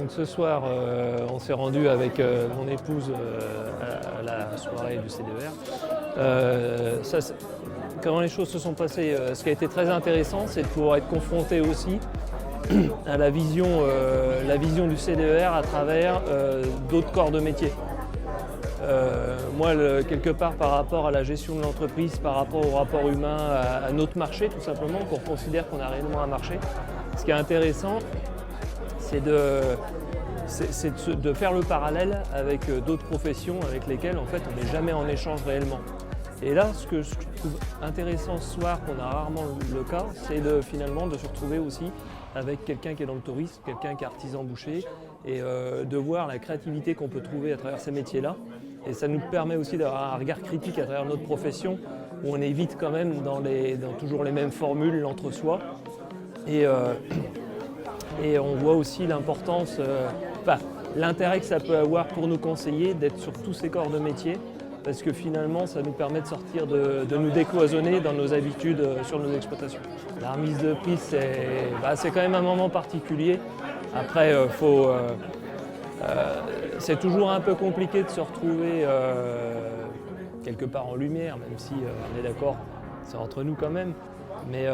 Donc ce soir, on s'est rendu avec mon épouse à la soirée du CDER. Comment les choses se sont passées, ce qui a été très intéressant, c'est de pouvoir être confronté aussi à la vision du CDER à travers d'autres corps de métier. Moi, quelque part, par rapport à la gestion de l'entreprise, par rapport au rapport humain, à notre marché, tout simplement, qu'on considère qu'on a réellement un marché, ce qui est intéressant, c'est de faire le parallèle avec d'autres professions avec lesquelles en fait, on n'est jamais en échange réellement. Et là, ce que je trouve intéressant ce soir, qu'on a rarement le cas, c'est finalement de se retrouver aussi avec quelqu'un qui est dans le tourisme, quelqu'un qui est artisan boucher, et de voir la créativité qu'on peut trouver à travers ces métiers-là. Et ça nous permet aussi d'avoir un regard critique à travers notre profession, où on évite quand même dans toujours les mêmes formules, l'entre-soi. Et on voit aussi l'importance, l'intérêt que ça peut avoir pour nos conseillers d'être sur tous ces corps de métier, parce que finalement, ça nous permet de sortir, de nous décloisonner dans nos habitudes sur nos exploitations. La remise de prix, c'est quand même un moment particulier. Après, c'est toujours un peu compliqué de se retrouver quelque part en lumière, même si on est d'accord, c'est entre nous quand même. Mais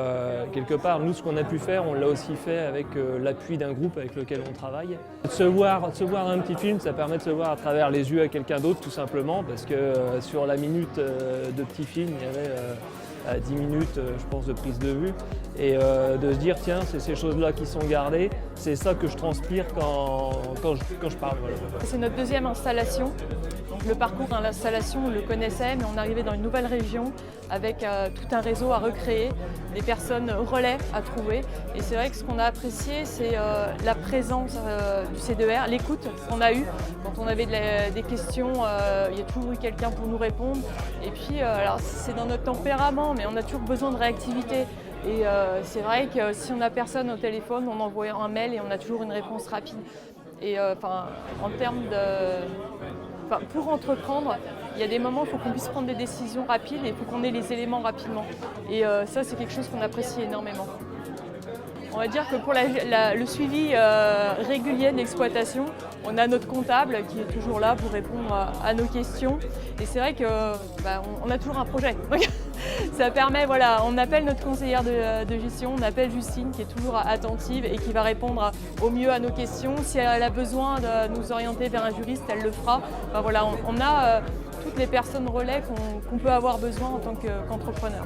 quelque part, nous, ce qu'on a pu faire, on l'a aussi fait avec l'appui d'un groupe avec lequel on travaille. Se voir un petit film, ça permet de se voir à travers les yeux à quelqu'un d'autre, tout simplement, parce que sur la minute de petit film, il y avait 10 minutes, je pense, de prise de vue. Et de se dire, tiens, c'est ces choses-là qui sont gardées, c'est ça que je transpire quand je parle. Voilà. C'est notre deuxième installation. Donc, le parcours dans l'installation, on le connaissait, mais on est arrivé dans une nouvelle région avec tout un réseau à recréer, des personnes relais à trouver. Et c'est vrai que ce qu'on a apprécié, c'est la présence du CDER, l'écoute qu'on a eue. Quand on avait des questions, il y a toujours eu quelqu'un pour nous répondre. Et puis, alors c'est dans notre tempérament, mais on a toujours besoin de réactivité. Et c'est vrai que si on n'a personne au téléphone, on envoie un mail et on a toujours une réponse rapide. Et en termes pour entreprendre, il y a des moments où il faut qu'on puisse prendre des décisions rapides et il faut qu'on ait les éléments rapidement. Et ça, c'est quelque chose qu'on apprécie énormément. On va dire que pour le suivi régulier de l'exploitation, on a notre comptable qui est toujours là pour répondre à nos questions. Et c'est vrai qu'on a toujours un projet. Ça permet, on appelle notre conseillère de gestion, on appelle Justine qui est toujours attentive et qui va répondre au mieux à nos questions. Si elle a besoin de nous orienter vers un juriste, elle le fera. On a toutes les personnes relais qu'on peut avoir besoin en tant qu'entrepreneur.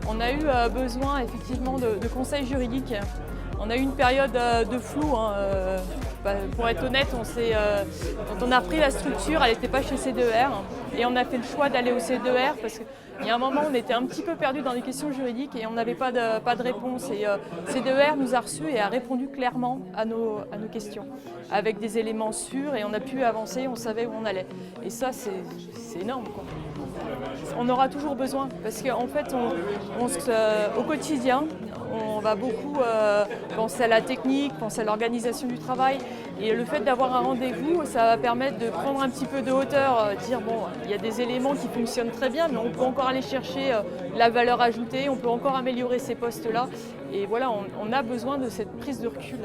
On a eu besoin effectivement de conseils juridiques. On a eu une période de flou. Pour être honnête, quand on a repris la structure, elle n'était pas chez CDER. Et on a fait le choix d'aller au CDER parce qu'il y a un moment où on était un petit peu perdu dans les questions juridiques et on n'avait pas de réponse. Et CDER nous a reçus et a répondu clairement à nos questions, avec des éléments sûrs, et on a pu avancer, on savait où on allait. Et ça, c'est énorme, quoi. On aura toujours besoin parce qu'en fait, au quotidien, on va beaucoup penser à la technique, penser à l'organisation du travail. Et le fait d'avoir un rendez-vous, ça va permettre de prendre un petit peu de hauteur, dire bon, il y a des éléments qui fonctionnent très bien, mais on peut encore aller chercher la valeur ajoutée, on peut encore améliorer ces postes-là. Et voilà, on a besoin de cette prise de recul.